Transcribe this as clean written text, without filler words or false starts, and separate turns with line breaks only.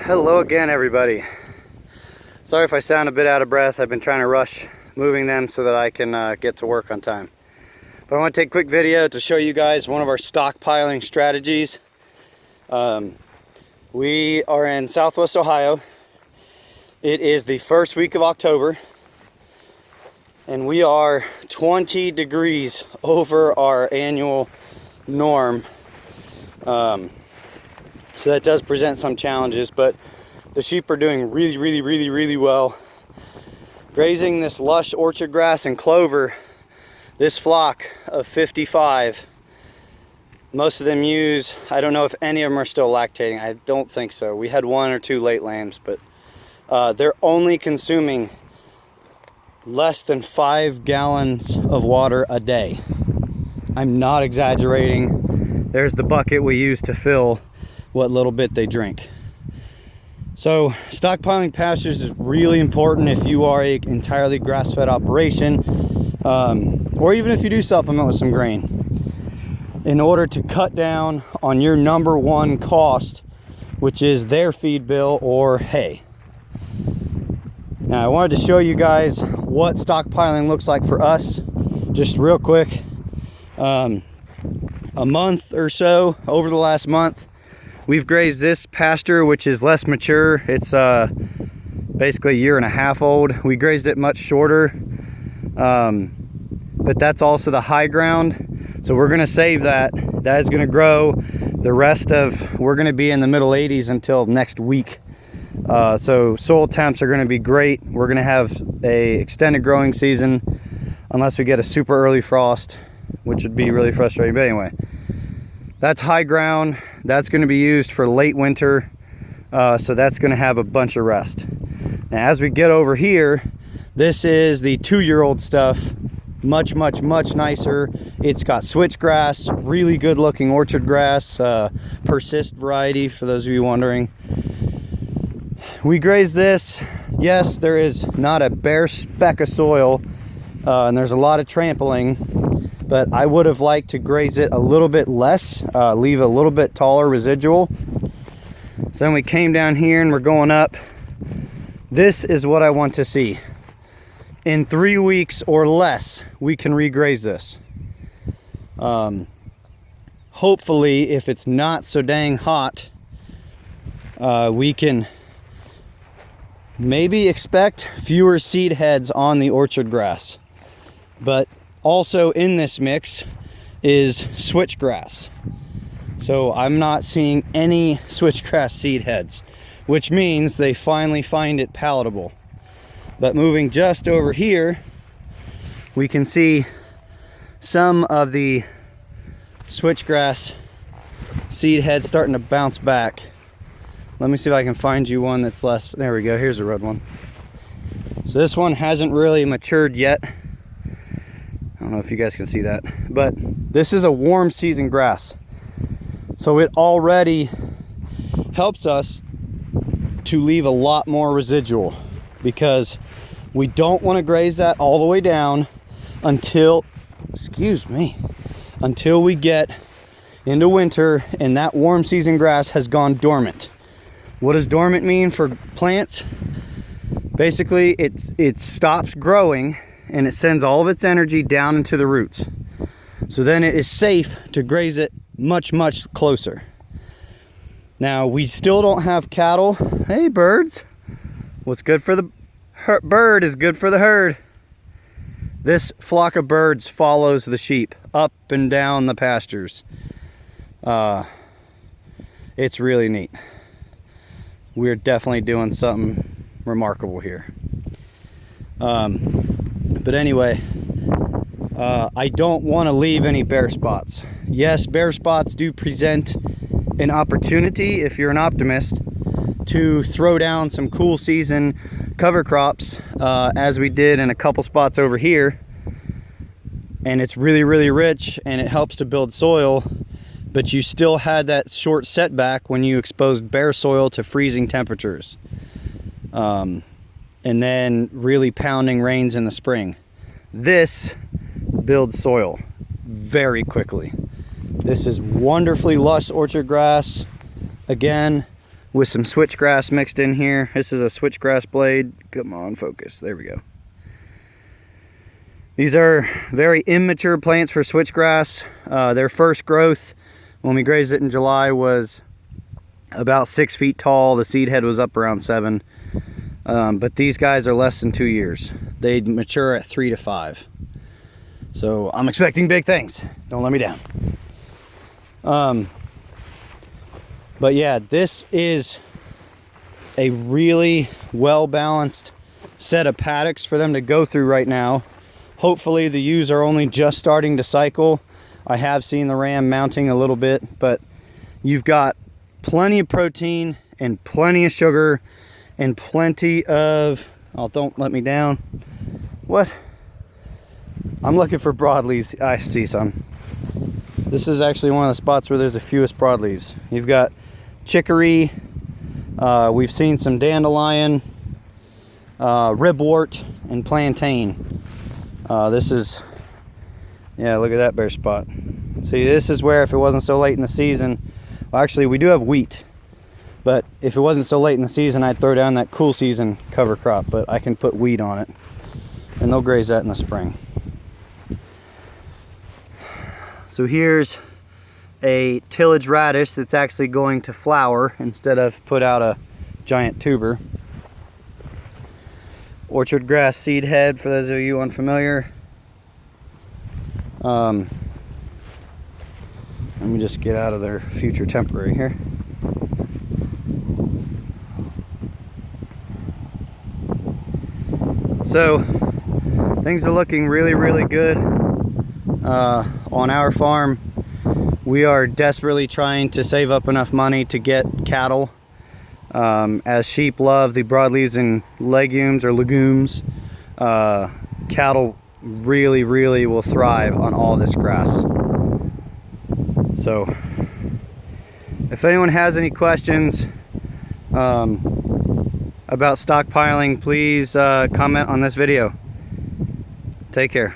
Hello again, everybody. Sorry if I sound a bit out of breath. I've been trying to rush moving them so that I can get to work on time. But I want to take a quick video to show you guys one of our stockpiling strategies. We are in Southwest Ohio. It is the first week of October, and we are 20 degrees over our annual norm. So that does present some challenges, but the sheep are doing really well. Grazing this lush orchard grass and clover, this flock of 55, most of them use, I don't know if any of them are still lactating. I don't think so. We had 1 or 2 late lambs, but they're only consuming less than 5 gallons of water a day. I'm not exaggerating. There's the bucket we use to fill what little bit they drink. So stockpiling pastures is really important if you are an entirely grass-fed operation, or even if you do supplement with some grain, in order to cut down on your number one cost, which is their feed bill or hay. Now I wanted to show you guys what stockpiling looks like for us, just real quick. A month or so, over the last month, we've grazed this pasture, which is less mature. It's basically 1.5 years old. We grazed it much shorter, but that's also the high ground. So we're gonna save that. That is gonna grow. The rest of, we're gonna be in the middle 80s until next week. So soil temps are gonna be great. We're gonna have a extended growing season, unless we get a super early frost, which would be really frustrating. But anyway, that's high ground. That's going to be used for late winter, so that's going to have a bunch of rest. Now as we get over here, this is the 2-year-old stuff, much nicer. It's got switchgrass, really good looking orchard grass, persist variety for those of you wondering. We grazed this. Yes, there is not a bare speck of soil, and there's a lot of trampling, but I would have liked to graze it a little bit less, leave a little bit taller residual. So then we came down here and we're going up. This is what I want to see. In 3 weeks or less, we can regraze this. Hopefully, if it's not so dang hot, we can maybe expect fewer seed heads on the orchard grass. But also in this mix is switchgrass. So I'm not seeing any switchgrass seed heads, which means they finally find it palatable. But moving just over here, we can see some of the switchgrass seed heads starting to bounce back. Let me see if I can find you one that's less. There we go, here's a red one. So this one hasn't really matured yet. I don't know if you guys can see that, but this is a warm season grass. So it already helps us to leave a lot more residual, because we don't want to graze that all the way down until, until we get into winter and that warm season grass has gone dormant. What does dormant mean for plants? Basically, it stops growing and it sends all of its energy down into the roots. So then it is safe to graze it much closer. Now, we still don't have cattle. Hey, birds. What's good for the bird is good for the herd. This flock of birds follows the sheep up and down the pastures. It's really neat. We're definitely doing something remarkable here. But anyway, I don't want to leave any bare spots. Yes, bare spots do present an opportunity, if you're an optimist, to throw down some cool season cover crops, as we did in a couple spots over here. And it's really rich, and it helps to build soil, but you still had that short setback when you exposed bare soil to freezing temperatures. And then really pounding rains in the spring. This builds soil very quickly. This is wonderfully lush orchard grass. Again, with some switchgrass mixed in here. This is a switchgrass blade. Come on, focus. There we go. These are very immature plants for switchgrass. Their first growth when we grazed it in July was about 6 feet tall. The seed head was up around 7. But these guys are less than 2 years. They mature at 3 to 5. So I'm expecting big things. Don't let me down. But yeah, this is a really well-balanced set of paddocks for them to go through right now. Hopefully the ewes are only just starting to cycle. I have seen the ram mounting a little bit, but you've got plenty of protein and plenty of sugar and plenty of, oh, don't let me down. What? I'm looking for broadleaves. I see some. This is actually one of the spots where there's the fewest broadleaves. You've got chicory. We've seen some dandelion, ribwort, and plantain. This is, yeah, look at that bare spot. See, this is where if it wasn't so late in the season, well, actually we do have wheat, but if it wasn't so late in the season, I'd throw down that cool season cover crop, but I can put wheat on it, and they'll graze that in the spring. So here's a tillage radish that's actually going to flower instead of put out a giant tuber. Orchard grass seed head, for those of you unfamiliar. Let me just get out of their future temporary here. So things are looking really, really good on our farm. We are desperately trying to save up enough money to get cattle. As sheep love the broadleaves and legumes or legumes, cattle really, really will thrive on all this grass. So if anyone has any questions about stockpiling, please comment on this video. Take care.